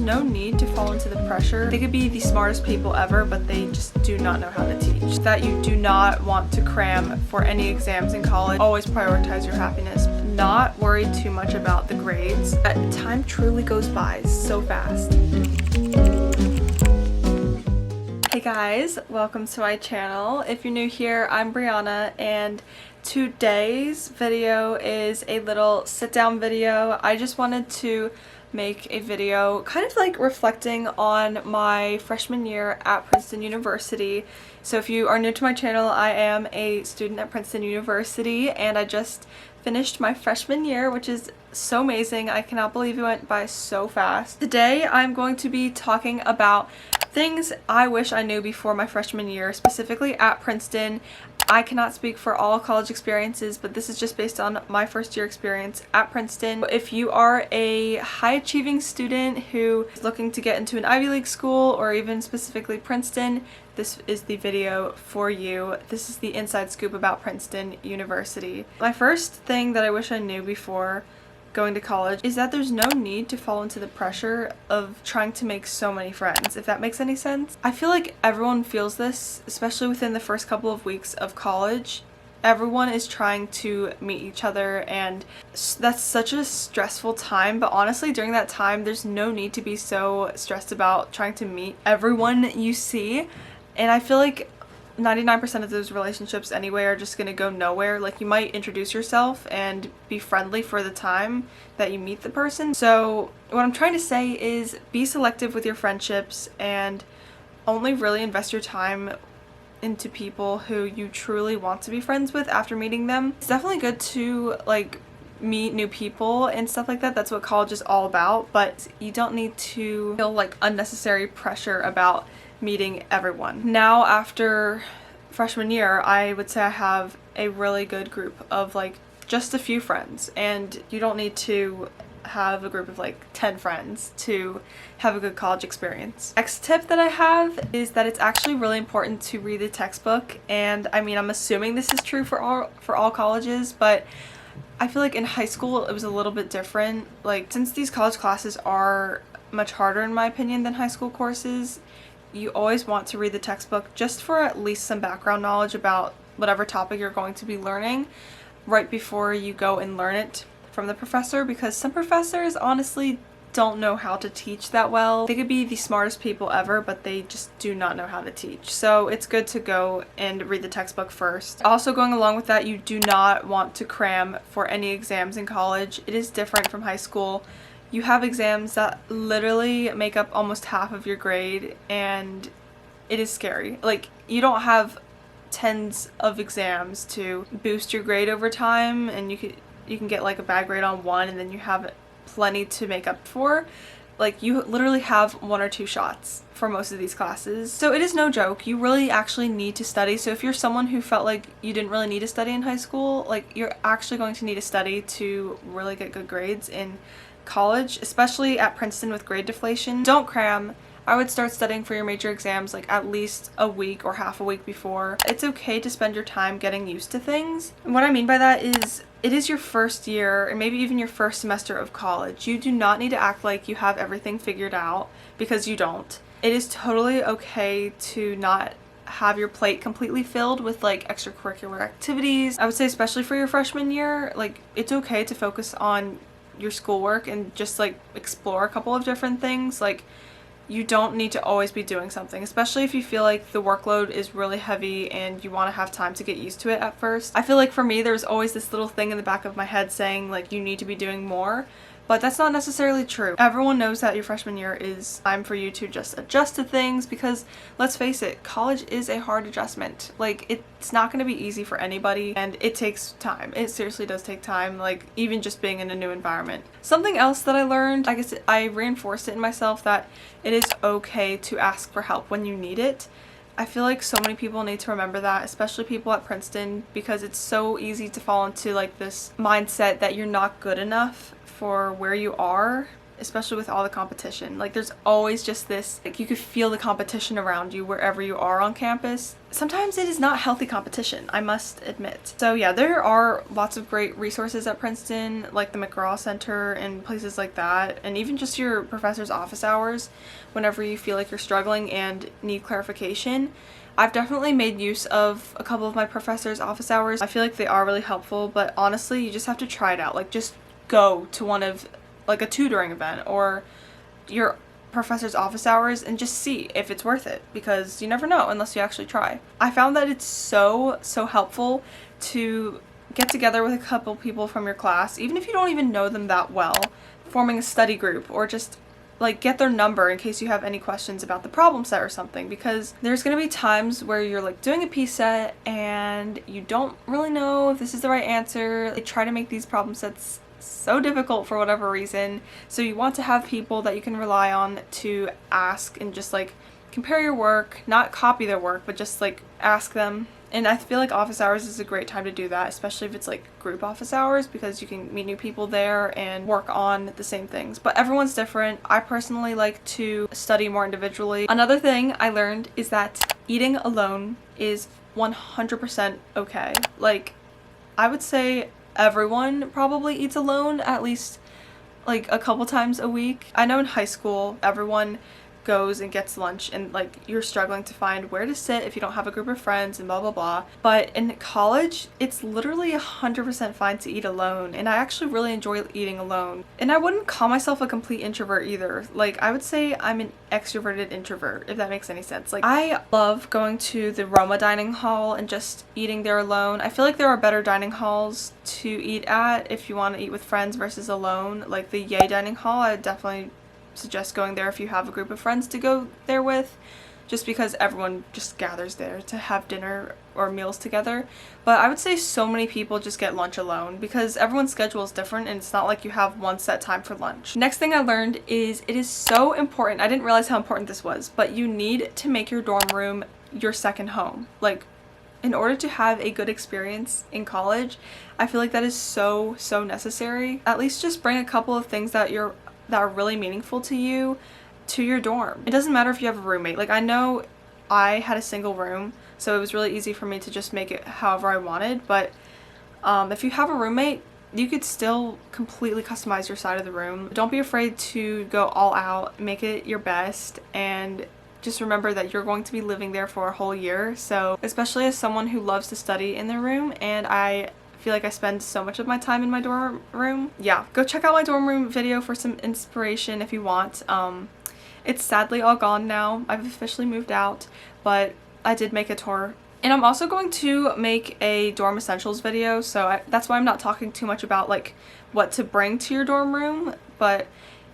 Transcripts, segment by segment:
there's no need to fall into the pressure. They could be the smartest people ever, but they just do not know how to teach. That you do not want to cram for any exams in college. Always prioritize your happiness. Not worry too much about the grades. Time truly goes by so fast. Hey guys, welcome to my channel. If you're new here, I'm Brianna, and today's video is a little sit-down video. I just wanted to make a video kind of like reflecting on my freshman year at Princeton University. So if you are new to my channel, I am a student at Princeton University and I just finished my freshman year, which is so amazing. I cannot believe it went by so fast. Today I'm going to be talking about things I wish I knew before my freshman year, specifically at Princeton. I cannot speak for all college experiences, but this is just based on my first year experience at Princeton. If you are a high achieving student who is looking to get into an Ivy League school or even specifically Princeton, this is the video for you. This is the inside scoop about Princeton University. My first thing that I wish I knew before going to college is that there's no need to fall into the pressure of trying to make so many friends, if that makes any sense. I feel like everyone feels this, especially within the first couple of weeks of college. Everyone is trying to meet each other, and that's such a stressful time, but honestly during that time there's no need to be so stressed about trying to meet everyone you see. And I feel like 99% of those relationships anyway are just gonna go nowhere. Like, you might introduce yourself and be friendly for the time that you meet the person. So what I'm trying to say is be selective with your friendships and only really invest your time into people who you truly want to be friends with after meeting them. It's definitely good to like meet new people and stuff like that. That's what college is all about, but you don't need to feel like unnecessary pressure about meeting everyone. Now after freshman year, I would say I have a really good group of like just a few friends, and you don't need to have a group of like 10 friends to have a good college experience. Next tip that I have is that it's actually really important to read the textbook, and I mean, I'm assuming this is true for all colleges, but I feel like in high school it was a little bit different. Like, since these college classes are much harder in my opinion than high school courses, you always want to read the textbook just for at least some background knowledge about whatever topic you're going to be learning right before you go and learn it from the professor, because some professors honestly don't know how to teach that well. They could be the smartest people ever, but they just do not know how to teach. So it's good to go and read the textbook first. Also, going along with that, you do not want to cram for any exams in college. It is different from high school. You have exams that literally make up almost half of your grade, and it is scary. Like, you don't have tens of exams to boost your grade over time, and you can get like a bad grade on one and then you have plenty to make up for. Like, you literally have one or two shots for most of these classes. So it is no joke. You really actually need to study. So if you're someone who felt like you didn't really need to study in high school, like, you're actually going to need to study to really get good grades in college, especially at Princeton with grade deflation. Don't cram. I would start studying for your major exams like at least a week or half a week before. It's okay to spend your time getting used to things. And what I mean by that is, it is your first year and maybe even your first semester of college. You do not need to act like you have everything figured out, because you don't. It is totally okay to not have your plate completely filled with like extracurricular activities. I would say especially for your freshman year, like, it's okay to focus on your schoolwork and just like explore a couple of different things. Like, you don't need to always be doing something, especially if you feel like the workload is really heavy and you want to have time to get used to it at first. I feel like for me, there's always this little thing in the back of my head saying like, you need to be doing more. But that's not necessarily true. Everyone knows that your freshman year is time for you to just adjust to things, because let's face it, college is a hard adjustment. Like, it's not going to be easy for anybody, and it takes time. It seriously does take time, like even just being in a new environment. Something else that I learned, I guess I reinforced it in myself, that it is okay to ask for help when you need it. I feel like so many people need to remember that, especially people at Princeton, because it's so easy to fall into like this mindset that you're not good enough for where you are, especially with all the competition. Like, there's always just this, like, you could feel the competition around you wherever you are on campus. Sometimes it is not healthy competition, I must admit. So yeah, there are lots of great resources at Princeton, like the McGraw Center and places like that, and even just your professor's office hours whenever you feel like you're struggling and need clarification. I've definitely made use of a couple of my professor's office hours. I feel like they are really helpful, but honestly, you just have to try it out. Like, just go to one of, like, a tutoring event or your professor's office hours and just see if it's worth it, because you never know unless you actually try. I found that it's so helpful to get together with a couple people from your class, even if you don't even know them that well, forming a study group, or just like get their number in case you have any questions about the problem set or something, because there's going to be times where you're like doing a piece set and you don't really know if this is the right answer. They try to make these problem sets so difficult for whatever reason, so you want to have people that you can rely on to ask and just like compare your work, not copy their work, but just like ask them. And I feel like office hours is a great time to do that, especially if it's like group office hours, because you can meet new people there and work on the same things. But everyone's different. I personally like to study more individually. Another thing I learned is that eating alone is 100% okay. Like, I would say everyone probably eats alone at least like a couple times a week. I know in high school everyone goes and gets lunch and like you're struggling to find where to sit if you don't have a group of friends and blah blah blah, but in college it's literally 100% fine to eat alone, and I actually really enjoy eating alone. And I wouldn't call myself a complete introvert either. Like, I would say I'm an extroverted introvert, if that makes any sense. Like, I love going to the Roma dining hall and just eating there alone. I feel like there are better dining halls to eat at if you want to eat with friends versus alone. Like the Yay dining hall, I would definitely suggest going there if you have a group of friends to go there with, just because everyone just gathers there to have dinner or meals together. But I would say so many people just get lunch alone because everyone's schedule is different and it's not like you have one set time for lunch. Next thing I learned is it is so important. I didn't realize how important this was, but you need to make your dorm room your second home. Like, in order to have a good experience in college, I feel like that is so necessary. At least just bring a couple of things that are really meaningful to you to your dorm. It doesn't matter if you have a roommate. Like, I know I had a single room, so it was really easy for me to just make it however I wanted, but if you have a roommate, you could still completely customize your side of the room. Don't be afraid to go all out, make it your best, and just remember that you're going to be living there for a whole year. So especially as someone who loves to study in their room, and I feel like I spend so much of my time in my dorm room. Yeah, go check out my dorm room video for some inspiration if you want. It's sadly all gone now. I've officially moved out, but I did make a tour. And I'm also going to make a dorm essentials video, so that's why I'm not talking too much about like what to bring to your dorm room, but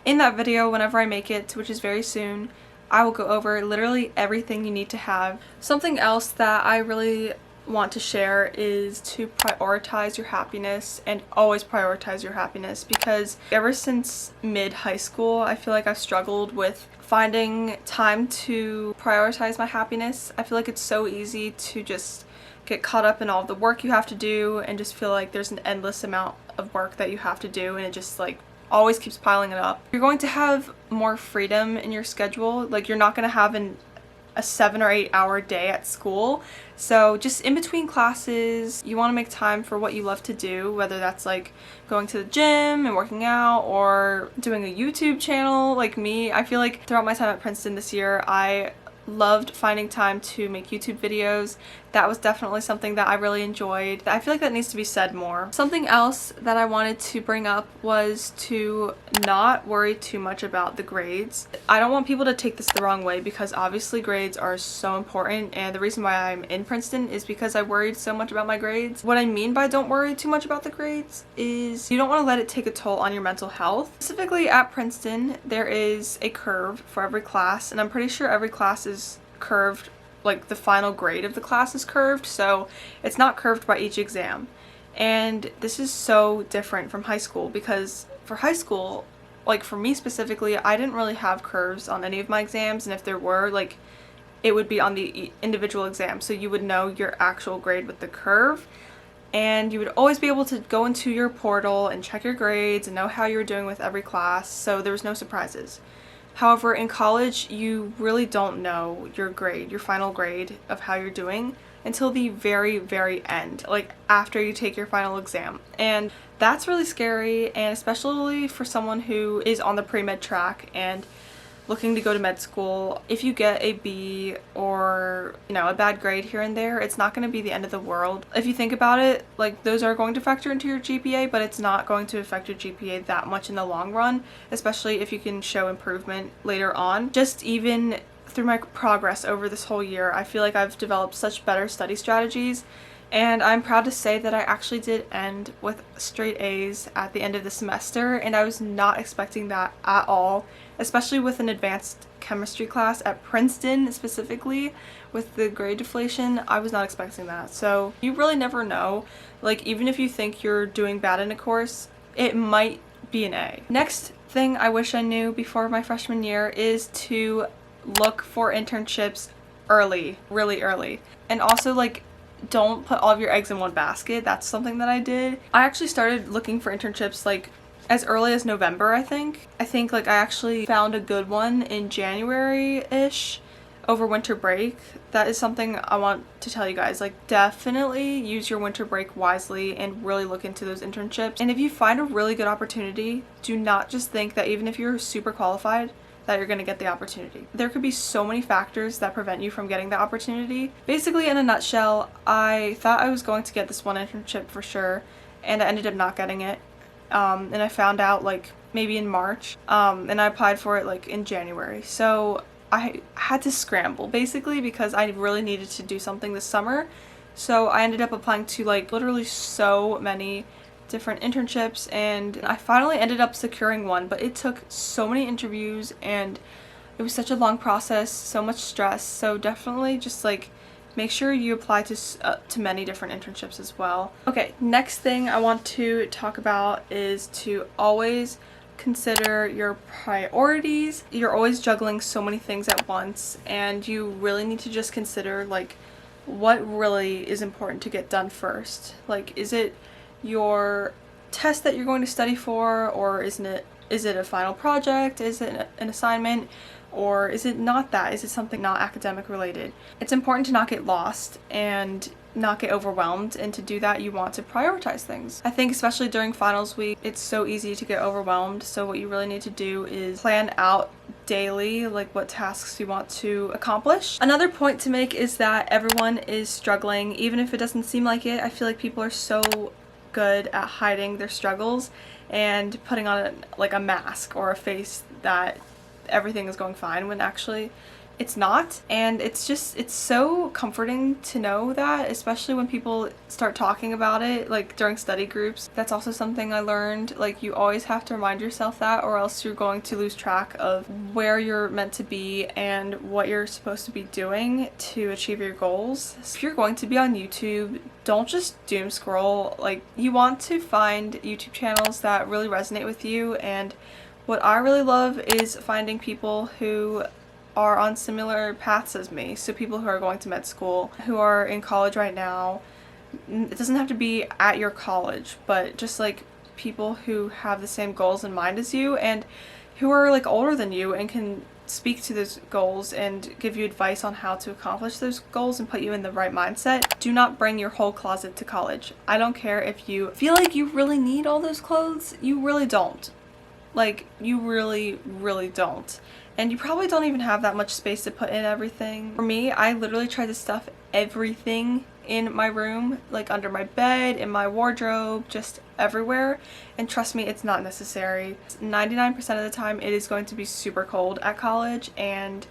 in that video, whenever I make it, which is very soon, I will go over literally everything you need to have. Something else that I really want to share is to prioritize your happiness, and always prioritize your happiness, because ever since mid high school I feel like I've struggled with finding time to prioritize my happiness. I feel like it's so easy to just get caught up in all the work you have to do and just feel like there's an endless amount of work that you have to do, and it just like always keeps piling it up. You're going to have more freedom in your schedule. Like, you're not going to have a 7 or 8 hour day at school. So just in between classes, you want to make time for what you love to do, whether that's like going to the gym and working out or doing a YouTube channel like me. I feel like throughout my time at Princeton this year, I loved finding time to make YouTube videos. That was definitely something that I really enjoyed. I feel like that needs to be said more. Something else that I wanted to bring up was to not worry too much about the grades. I don't want people to take this the wrong way, because obviously grades are so important, and the reason why I'm in Princeton is because I worried so much about my grades. What I mean by don't worry too much about the grades is you don't want to let it take a toll on your mental health. Specifically at Princeton, there is a curve for every class, and I'm pretty sure every class is curved, like the final grade of the class is curved, so it's not curved by each exam. And this is so different from high school, because for high school, like for me specifically, I didn't really have curves on any of my exams, and if there were, like, it would be on the individual exam, so you would know your actual grade with the curve. and you would always be able to go into your portal and check your grades and know how you were doing with every class, so there was no surprises. However, in college, you really don't know your grade, your final grade of how you're doing until the very, very end, like after you take your final exam. And that's really scary, and especially for someone who is on the pre-med track and looking to go to med school. If you get a B or, a bad grade here and there, it's not going to be the end of the world. If you think about it, like, those are going to factor into your GPA, but it's not going to affect your GPA that much in the long run, especially if you can show improvement later on. Just even through my progress over this whole year, I feel like I've developed such better study strategies, and I'm proud to say that I actually did end with straight A's at the end of the semester, and I was not expecting that at all, especially with an advanced chemistry class at Princeton specifically. With the grade deflation, I was not expecting that. So you really never know. Like, even if you think you're doing bad in a course, it might be an A. Next thing I wish I knew before my freshman year is to look for internships early, really early. And also, like, don't put all of your eggs in one basket. That's something that I did. I actually started looking for internships like as early as November, I think. Like, I actually found a good one in January-ish over winter break. That is something I want to tell you guys. Like, definitely use your winter break wisely and really look into those internships. And if you find a really good opportunity, do not just think that even if you're super qualified, that you're going to get the opportunity. There could be so many factors that prevent you from getting the opportunity. Basically, in a nutshell, I thought I was going to get this one internship for sure, and I ended up not getting it. And I found out like maybe in March, and I applied for it like in January. So I had to scramble basically because I really needed to do something this summer. So I ended up applying to like literally so many different internships, and I finally ended up securing one, but it took so many interviews and it was such a long process, so much stress. So definitely just like make sure you apply to many different internships as well. Okay, next thing I want to talk about is to always consider your priorities. You're always juggling so many things at once, and you really need to just consider like what really is important to get done first. Like, is it your test that you're going to study for, or is it a final project? Is it an assignment? Or is it not that? Is it something not academic related? It's important to not get lost and not get overwhelmed, and to do that you want to prioritize things. I think especially during finals week, it's so easy to get overwhelmed, so what you really need to do is plan out daily like what tasks you want to accomplish. Another point to make is that everyone is struggling, even if it doesn't seem like it. I feel like people are so good at hiding their struggles and putting on a mask or a face that everything is going fine when actually it's not. And it's so comforting to know that, especially when people start talking about it like during study groups. That's also something I learned. Like, you always have to remind yourself that, or else you're going to lose track of where you're meant to be and what you're supposed to be doing to achieve your goals. If you're going to be on YouTube, don't just doom scroll. Like, you want to find YouTube channels that really resonate with you, and what I really love is finding people who are on similar paths as me. So people who are going to med school, who are in college right now. It doesn't have to be at your college, but just like people who have the same goals in mind as you, and who are like older than you and can speak to those goals and give you advice on how to accomplish those goals and put you in the right mindset. Do not bring your whole closet to college. I don't care if you feel like you really need all those clothes. You really don't. Like, you really, really don't. And you probably don't even have that much space to put in everything. For me, I literally try to stuff everything in my room, like under my bed, in my wardrobe, just everywhere. And trust me, it's not necessary. 99% of the time, it is going to be super cold at college, and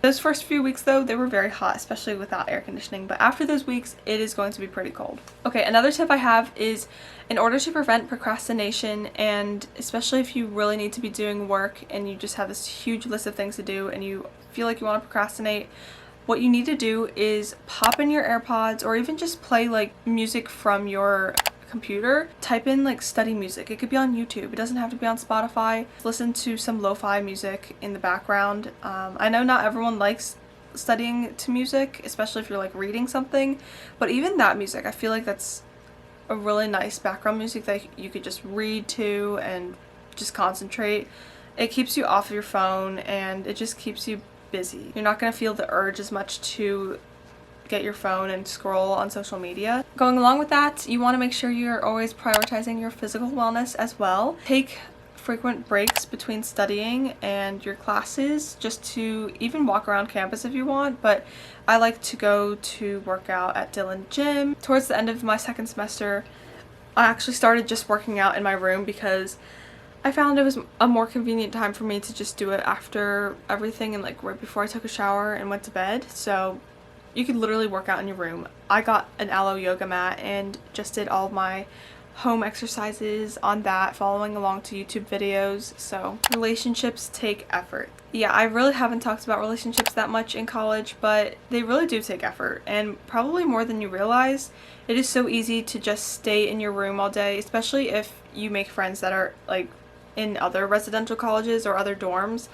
those first few weeks though, they were very hot, especially without air conditioning, but after those weeks, it is going to be pretty cold. Okay, another tip I have is, in order to prevent procrastination, and especially if you really need to be doing work and you just have this huge list of things to do and you feel like you want to procrastinate, what you need to do is pop in your AirPods, or even just play like music from your computer. Type in like study music. It could be on YouTube. It doesn't have to be on Spotify. Listen to some lo-fi music in the background. I know not everyone likes studying to music, especially if you're like reading something, but even that music, I feel like that's a really nice background music that you could just read to and just concentrate. It keeps you off your phone and it just keeps you busy. You're not going to feel the urge as much to get your phone and scroll on social media. Going along with that, you want to make sure you're always prioritizing your physical wellness as well. Take frequent breaks between studying and your classes just to even walk around campus if you want, but I like to go to work out at Dillon Gym. Towards the end of my second semester, I actually started just working out in my room because I found it was a more convenient time for me to just do it after everything and like right before I took a shower and went to bed. So you could literally work out in your room. I got an aloe yoga mat and just did all of my home exercises on that, following along to YouTube videos. So relationships take effort. Yeah, I really haven't talked about relationships that much in college, but they really do take effort, and probably more than you realize. It is so easy to just stay in your room all day, especially if you make friends that are like in other residential colleges or other dorms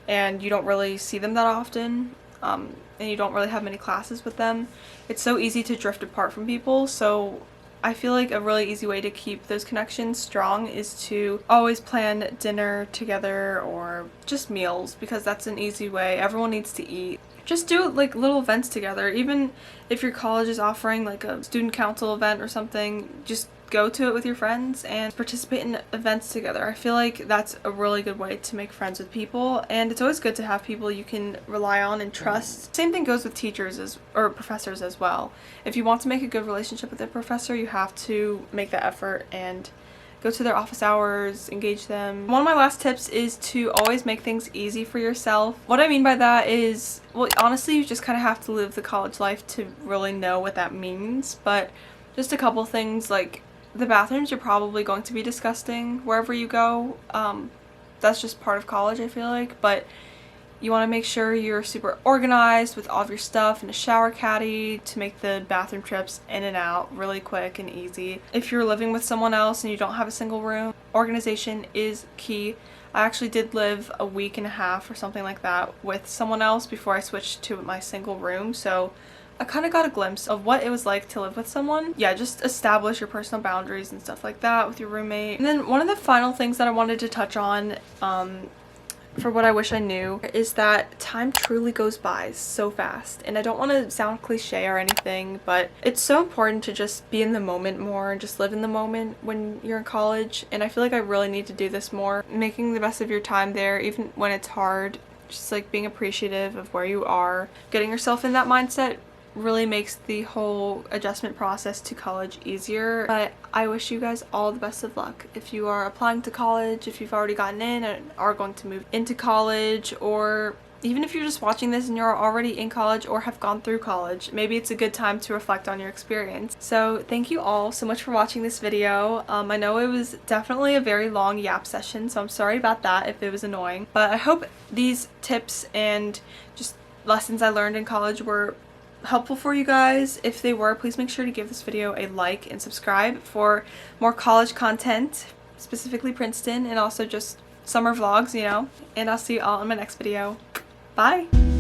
and you don't really see them that often. And you don't really have many classes with them. It's so easy to drift apart from people, so I feel like a really easy way to keep those connections strong is to always plan dinner together or just meals, because that's an easy way. Everyone needs to eat. Just do like little events together. Even if your college is offering like a student council event or something, just go to it with your friends and participate in events together. I feel like that's a really good way to make friends with people, and it's always good to have people you can rely on and trust. Same thing goes with teachers or professors as well. If you want to make a good relationship with a professor, you have to make the effort and go to their office hours, engage them. One of my last tips is to always make things easy for yourself. What I mean by that is, well, honestly, you just kind of have to live the college life to really know what that means, but just a couple things like the bathrooms are probably going to be disgusting wherever you go. That's just part of college, I feel like, but you want to make sure you're super organized with all of your stuff and a shower caddy to make the bathroom trips in and out really quick and easy. If you're living with someone else and you don't have a single room, organization is key. I actually did live a week and a half or something like that with someone else before I switched to my single room, so I kind of got a glimpse of what it was like to live with someone. Yeah, just establish your personal boundaries and stuff like that with your roommate. And then one of the final things that I wanted to touch on for what I wish I knew is that time truly goes by so fast. And I don't want to sound cliche or anything, but it's so important to just be in the moment more and just live in the moment when you're in college. And I feel like I really need to do this more, making the best of your time there even when it's hard. Just like being appreciative of where you are, getting yourself in that mindset really makes the whole adjustment process to college easier. But I wish you guys all the best of luck if you are applying to college, if you've already gotten in and are going to move into college, or even if you're just watching this and you're already in college or have gone through college. Maybe it's a good time to reflect on your experience. So thank you all so much for watching this video. I know it was definitely a very long yap session, so I'm sorry about that if it was annoying, but I hope these tips and just lessons I learned in college were helpful for you guys. If they were, please make sure to give this video a like and subscribe for more college content, specifically Princeton, and also just summer vlogs, you know. And I'll see you all in my next video. Bye!